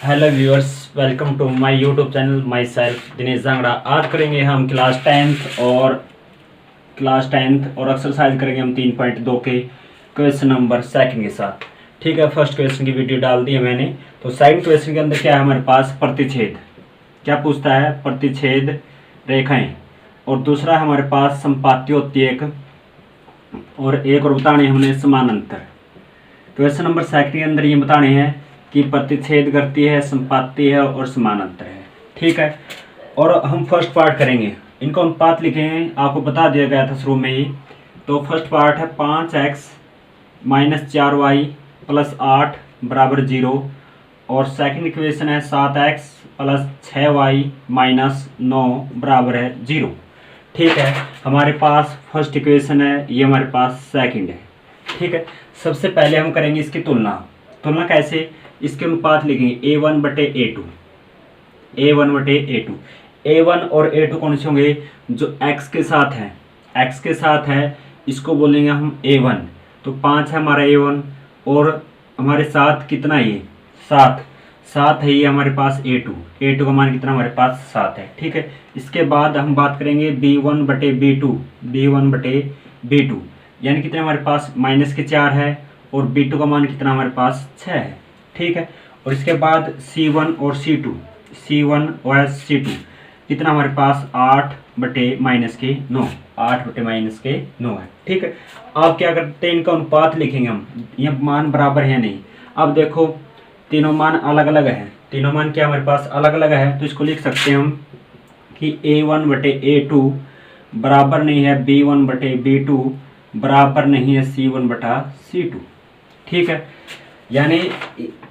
Hello viewers, welcome to my YouTube channel. Myself Dinesh Jangra. आज करेंगे हम क्लास टेंथ और एक्सरसाइज करेंगे हम 3.2 के क्वेश्चन नंबर सेकंड के साथ। ठीक है, फर्स्ट क्वेश्चन की वीडियो डाल दी है मैंने। तो सेकंड क्वेश्चन के अंदर क्या है हमारे पास, प्रतिच्छेद। क्या पूछता है, प्रतिच्छेद रेखाएं। और दूसरा हमारे पास संपाति होती है एक, और बताने हमने समानांतर। क्वेश्चन नंबर सेकंड के अंदर ये बताने हैं कि प्रतिच्छेद करती है, संपाति है और समानांतर है। ठीक है, और हम फर्स्ट पार्ट करेंगे। इनका अनुपात लिखे हैं, आपको बता दिया गया था शुरू में ही। तो फर्स्ट पार्ट है 5x - 4y + 8 = 0। और सेकंड इक्वेशन है 7x + 6y - 9 = 0। ठीक है, हमारे पास फर्स्ट इक्वेशन है, ये हमारे पास सेकंड है। ठीक है, सबसे पहले हम करेंगे इसकी तुलना कैसे, इसके अनुपात लिखेंगे A1/A2। A1 और A2 कौन से होंगे, जो x के साथ है इसको बोलेंगे हम A1। तो 5 है हमारा A1, और हमारे साथ कितना है, ये 7 है ये हमारे पास A2 का मान कितना हमारे पास 7 है। ठीक है, इसके बाद हम बात करेंगे B1/B2 यानी कितने हमारे पास -4 है, और B2 का मान कितना हमारे पास 6 है। ठीक है, और इसके बाद C1 और C2 कितना हमारे पास 8/-9 है। ठीक है, अब क्या करते हैं, इनका अनुपात लिखेंगे हम, ये मान बराबर है नहीं। अब देखो तीनों मान अलग अलग है, तीनों मान क्या हमारे पास अलग अलग है, तो इसको लिख सकते हैं हम कि A1/A2 बराबर नहीं है B1/B2 बराबर नहीं है C1/C2। ठीक है, यानी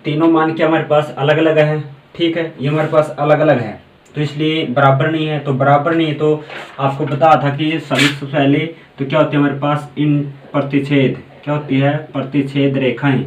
तीनों मान क्या हमारे पास अलग अलग है। ठीक है, ये हमारे पास अलग अलग है, तो इसलिए बराबर नहीं है। तो बराबर नहीं है, तो आपको पता था कि सभी से पहले तो क्या होती है हमारे पास, इन प्रतिच्छेद क्या होती है, प्रतिच्छेद रेखाएं।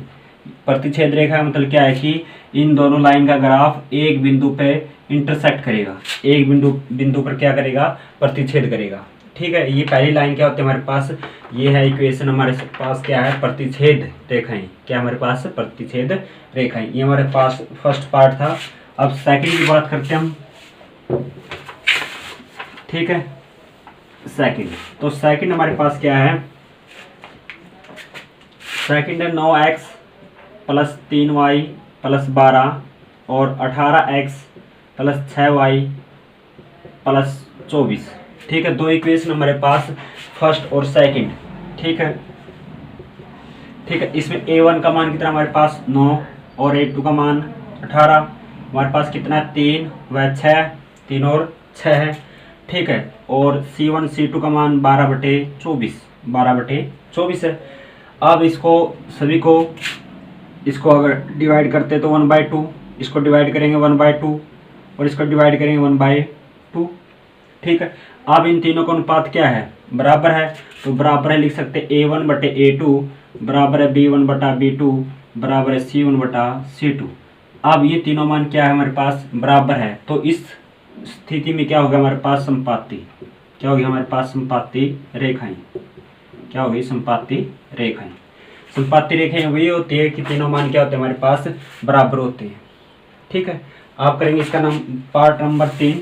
प्रतिच्छेद रेखा मतलब क्या है कि इन दोनों लाइन का ग्राफ एक बिंदु पे इंटरसेक्ट करेगा, एक बिंदु पर क्या करेगा, प्रतिच्छेद करेगा। ठीक है, ये पहली लाइन क्या होती है हमारे पास, ये है इक्वेशन हमारे पास क्या है, प्रतिच्छेद रेखाएं। क्या हमारे पास प्रतिच्छेद रेखाएं, ये हमारे पास फर्स्ट पार्ट था। अब सेकंड की बात करते हैं हम। ठीक है, सेकंड, तो सेकंड हमारे पास क्या है, सेकंड है 9x + 3y + 12 और 18x + 6y + 24। ठीक है, दो इक्वेशन हमारे पास फर्स्ट और सेकंड। ठीक है, इसमें A1 का मान कितना हमारे पास 9 और A2 का मान 18। हमारे पास कितना है 3 व 6, 3 और 6 है। ठीक है, और C1 C2 का मान 12/24 है। अब इसको अगर डिवाइड करते तो 1/2, इसको डिवाइड करेंगे 1/2 और इसको डिवाइड करेंगे 1/2। ठीक है, अब इन तीनों का अनुपात क्या है, बराबर है। तो बराबर है लिख सकते हैं A1/A2 बराबर है B1/B2 बराबर है C1/C2। अब ये तीनों मान क्या है हमारे पास, बराबर है। तो इस स्थिति में क्या होगा हमारे पास, संपाति। क्या होगी हमारे पास, संपाति रेखाएं। क्या होगी, संपाति रेखाएं। संपाति रेखाएं वही होती है कि तीनों मान क्या होते हैं हमारे पास, बराबर होते हैं। ठीक है, आप करेंगे इसका पार्ट नंबर 3।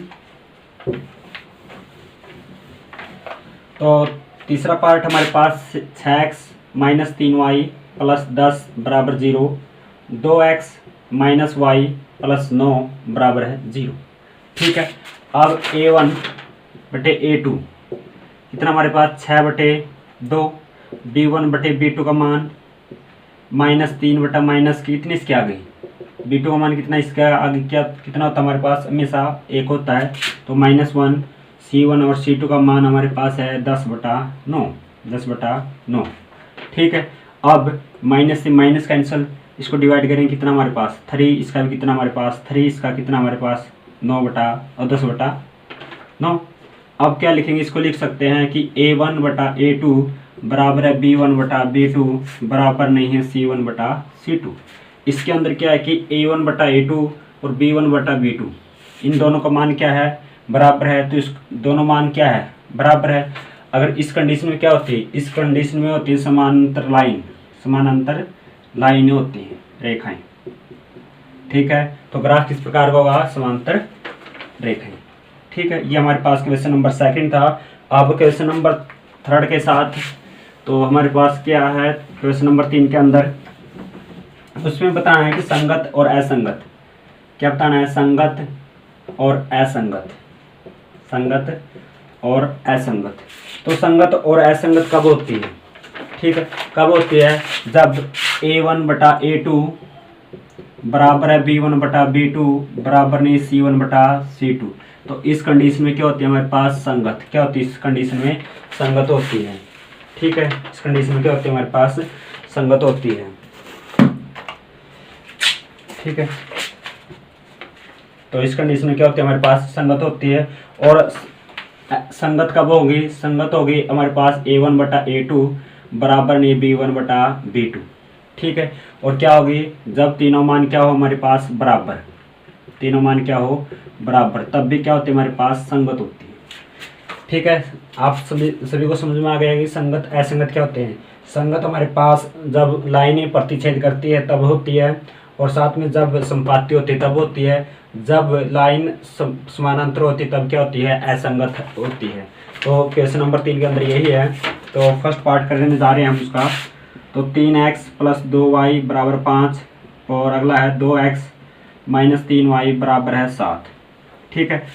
तो तीसरा पार्ट हमारे पास 6x - 3y + 10 = 0, 2x - y + 9 = 0। ठीक है, अब A1/A2 कितना हमारे पास 6/2, B1/B2 का मान -3 कितनी इसके आ गई, B2 का मान कितना इसका आगे क्या कितना होता है हमारे पास, हमेशा 1 होता है। तो -1, C1 और C2 का मान हमारे पास है 10/9। ठीक है, अब माइनस से माइनस कैंसिल, इसको डिवाइड करेंगे कितना हमारे पास 3, इसका भी कितना हमारे पास 3, इसका कितना हमारे पास 10/9। अब क्या लिखेंगे, इसको लिख सकते हैं कि A1/A2 बराबर है B1/B2 बराबर नहीं है C1/C2। इसके अंदर क्या है कि A1/A2 और B1/B2 इन दोनों का मान क्या है, बराबर है। तो इस दोनों मान क्या है, बराबर है। अगर इस कंडीशन में क्या होती है, इस कंडीशन में होती है समानांतर लाइनें होती हैं, रेखाएं। ठीक है। तो ग्राफ किस प्रकार का होगा, समांतर रेखाएं। ठीक है, ये हमारे पास क्वेश्चन नंबर 2 था। अब क्वेश्चन नंबर 3 के साथ तो हमारे पास क्या है, क्वेश्चन नंबर 3 के अंदर उसमें बताना है कि संगत और असंगत, क्या बताना है, संगत और असंगत, संगत और असंगत। तो संगत और असंगत कब होती है, ठीक है, कब होती है, जब A1 बटा A2 बराबर है B1 बटा B2 बराबर नहीं C1 बटा C2। तो इस कंडीशन में क्या होती है हमारे पास, संगत। क्या होती है इस कंडीशन में, संगत होती है। ठीक है, इस कंडीशन में क्या होती है हमारे पास, संगत होती है। ठीक है, तो इस कंडीशन में क्या होती है हमारे पास, संगत होती है। और संगत कब होगी, संगत होगी हमारे पास A1 बटा A2 बराबर नहीं B1 बटा B2। ठीक है, और क्या होगी, जब तीनों मान क्या हो हमारे पास बराबर, तीनों मान क्या हो बराबर, तब भी क्या होती है हमारे पास, संगत होती है। ठीक है, आप सभी को समझ में आ गया कि संगत असंगत क्या होते हैं। संगत हमारे पास जब लाइनें प्रतिच्छेद करती है तब होती है, और साथ में जब संपाती होती है तब होती है, जब लाइन समानांतर होती है तब क्या होती है, असंगत होती है। तो क्वेश्चन नंबर 3 के अंदर यही है। तो फर्स्ट पार्ट करने जा रहे हैं हम उसका। तो 3x + 2y बराबर 5, और अगला है 2x - 3y बराबर है 7। ठीक है,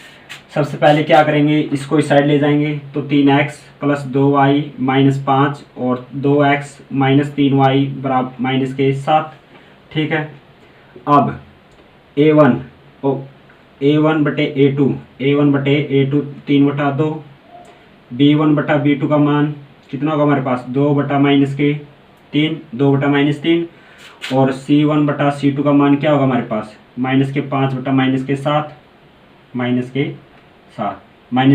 सबसे पहले क्या करेंगे, इसको इस साइड ले जाएंगे। तो 3x + 2y - 5 और 2x - 3y बराबर -7। ठीक है, अब A1 बटे A2 3 बटा 2, B1 बटा B2 का मान कितना होगा हमारे पास, 2 बटा -3, और C1 बटा C2 का मान क्या होगा हमारे पास, -5 बटा -7, माइनस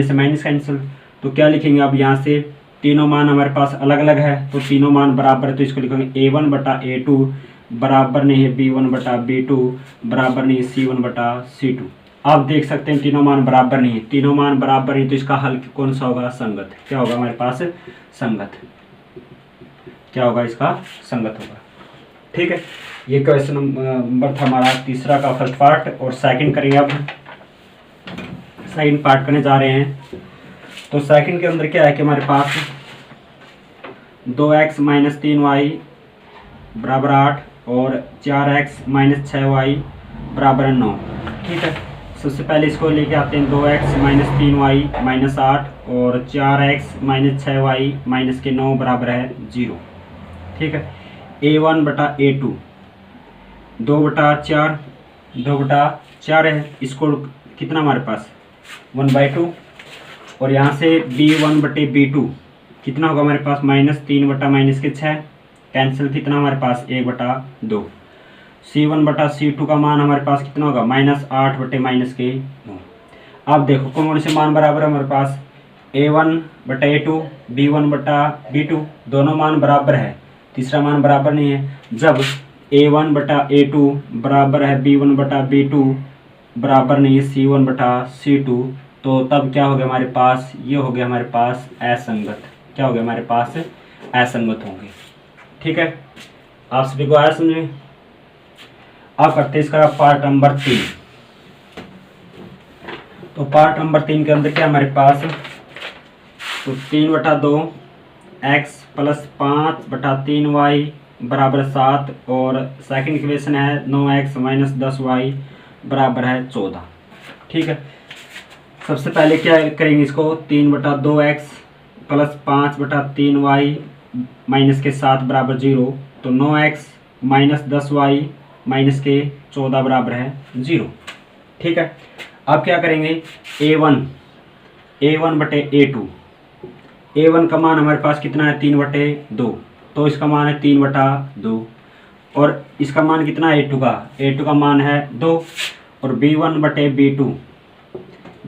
से माइनस कैंसिल। तो क्या लिखेंगे अब यहाँ से, तीनों मान हमारे पास अलग अलग है तो तीनों मान बराबर है, तो इसको लिखेंगे A1 बटा A2 बराबर नहीं है B1 बटा B2 बराबर नहीं है C1 बटा C2। आप देख सकते हैं तीनों मान बराबर नहीं है, तीनों मान बराबर नहीं, तो इसका हल कौन सा होगा, संगत। क्या होगा हमारे पास, संगत। क्या होगा इसका, संगत होगा। ठीक है, ये क्वेश्चन नंबर था हमारा तीसरा का फर्स्ट पार्ट, और सेकंड करेंगे। अब सेकंड पार्ट करने जा रहे हैं। तो सेकंड के अंदर क्या है कि हमारे पास 2x - 3y बराबर 8 और 4x - 6y बराबर 9। ठीक है, सबसे पहले इसको लेके आते हैं, 2x - 3y -8 और 4x - 6y -9 बराबर है 0। ठीक है, A1 बटा A2 2 बटा 4 है, इसको कितना हमारे पास 1/2, और यहाँ से B1 बटे B2 कितना होगा हमारे पास, -3 बटा -6 कैंसिल, कितना हमारे पास 1/2। C1 बटा C2 का मान हमारे पास कितना होगा, -8 बटे -9। अब देखो कौन से मान बराबर है हमारे पास, A1 बटा A2 B1 बटा B2 दोनों मान बराबर है, तीसरा मान बराबर नहीं है। जब A1 बटा A2 बराबर है B1 बटा B2 बराबर नहीं है C1 बटा C2, तो तब क्या हो गया हमारे पास, ये हो गया हमारे पास असंगत। क्या हो गया हमारे पास, असंगत होंगे। ठीक है, आप सभी को आया समझ में। अब करते हैं इसका पार्ट नंबर 3। तो पार्ट नंबर 3 के अंदर क्या हमारे पास, तो 3 बटा 2 x + 5 बटा 3y बराबर 7, और सेकंड इक्वेशन है 9x - 10y बराबर है 14। ठीक है, सबसे पहले क्या करेंगे इसको, 3 बटा 2x + 5 बटा 3y -7 बराबर 0, तो 9x - 10y -14 बराबर है 0। ठीक है, अब क्या करेंगे, A1 बटे A1 का मान हमारे पास कितना है, 3/2, तो इसका मान है 3/2, और इसका मान कितना है A2 का मान है 2, और B1 बटे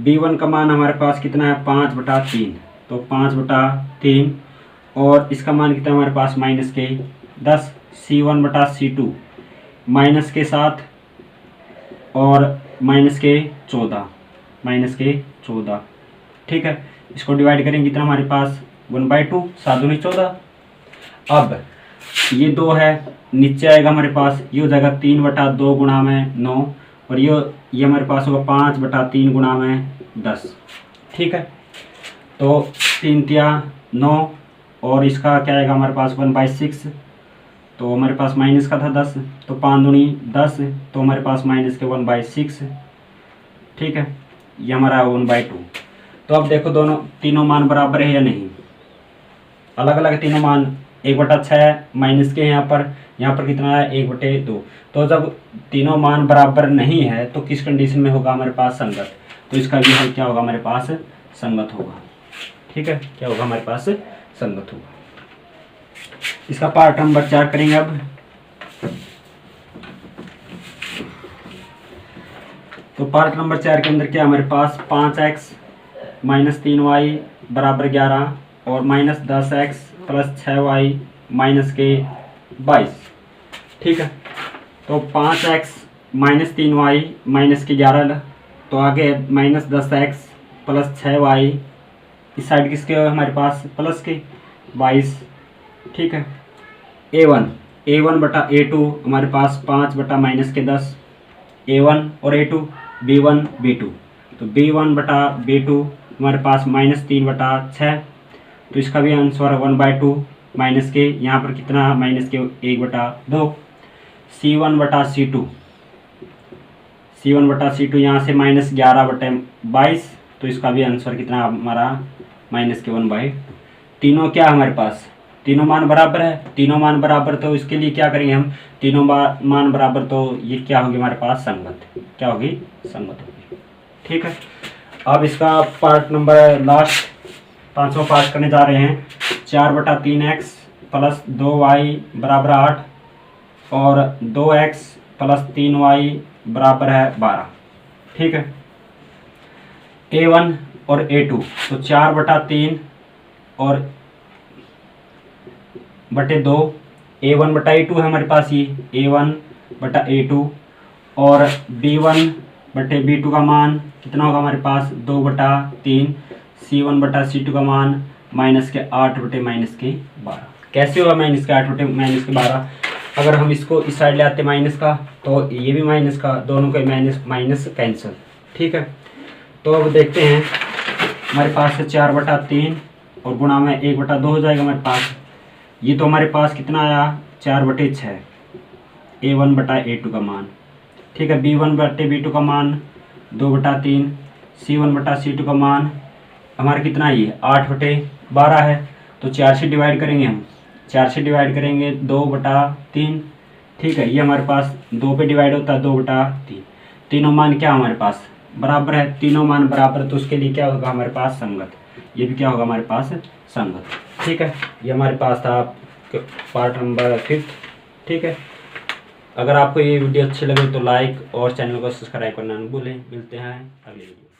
B1 का मान हमारे पास कितना है, 5/3, तो 5/3, और इसका मान कितना है हमारे पास, -10। C1 बटा C2 -7 और -14। ठीक है, इसको डिवाइड करेंगे कितना हमारे पास, 1/2, 7 दूनी 14। अब ये 2 है, नीचे आएगा हमारे पास, ये हो जाएगा 3/2 गुणा में 9, और ये हमारे पास होगा 5/3 गुणा में 10। ठीक है, तो 3 तिया 9, और इसका क्या आएगा हमारे पास 1/6, तो हमारे पास माइनस का था 10, तो 5 दूनी 10, तो हमारे पास माइनस के 1/6। ठीक है, ये हमारा 1/2। तो अब देखो दोनों तीनों मान बराबर है या नहीं, अलग अलग तीनों मान 1/6 माइनस के यहाँ पर कितना है 1/2। तो जब तीनों मान बराबर नहीं है तो किस कंडीशन में होगा हमारे पास संगत, तो इसका भी हल क्या होगा हमारे पास संगत होगा। ठीक है, क्या होगा हमारे पास संगत होगा। इसका पार्ट नंबर 4 करेंगे अब। तो पार्ट नंबर 4 के अंदर क्या हमारे पास 5x - 3y = 11 और -10x + 6y - 22। ठीक है, तो 5x - 3y - 11, तो आगे -10x + 6y, इस साइड किसके हमारे पास प्लस के 22। ठीक है, a1 बटा a2 हमारे पास 5/-10, a1 और a2 b1 b2, तो b1 बटा b2 हमारे पास -3/6, तो इसका भी आंसर 1/2 माइनस के यहाँ पर कितना -के 1/2। c1 बटा c2 यहाँ से -11/22, तो इसका भी आंसर कितना हमारा -के 1/2। तीनों क्या हमारे पास तीनों मान बराबर है, तीनों मान बराबर, तो इसके लिए क्या करेंगे हम, तीनों मान बराबर, तो ये क्या होगी हमारे पास संगत, क्या होगी संगत होगी। ठीक है, अब इसका पार्ट नंबर लास्ट 5वां पार्ट करने जा रहे हैं। 4/3x + 2y = 8 और 2x + 3y = 12। ठीक है, a1 और a2, तो 4/3 और बटे 2, a1 बटा a2 है हमारे पास, ये a1 बटा a2, और b1 बटे b2 का मान कितना होगा हमारे पास 2/3, c1 बटा c2 का मान -8 बटे -12। कैसे होगा -8 बटे -12, अगर हम इसको इस साइड ले आते माइनस का, तो ये भी माइनस का, दोनों के माइनस कैंसिल। ठीक है, तो अब देखते हैं हमारे पास 4/3 और गुणा में 1/2 हो जाएगा हमारे पास। ये तो हमारे पास कितना आया 4/6, a1 बटा a2 का मान। ठीक है, b1 बटे b2 का मान 2/3, c1 बटा c2 का मान हमारा कितना है, ये 8/12 है, तो 4 से डिवाइड करेंगे हम, 4 से डिवाइड करेंगे 2/3। ठीक है, ये हमारे पास 2 पे डिवाइड होता है 2/3। तीनों मान क्या हमारे पास बराबर है, तीनों मान बराबर, तो उसके लिए क्या होगा हमारे पास संगत, ये भी क्या होगा हमारे पास संगत। ठीक है, ये हमारे पास था पार्ट नंबर 5। ठीक है, अगर आपको ये वीडियो अच्छी लगे तो लाइक और चैनल को सब्सक्राइब करना न भूलें। मिलते हैं अगली वीडियो।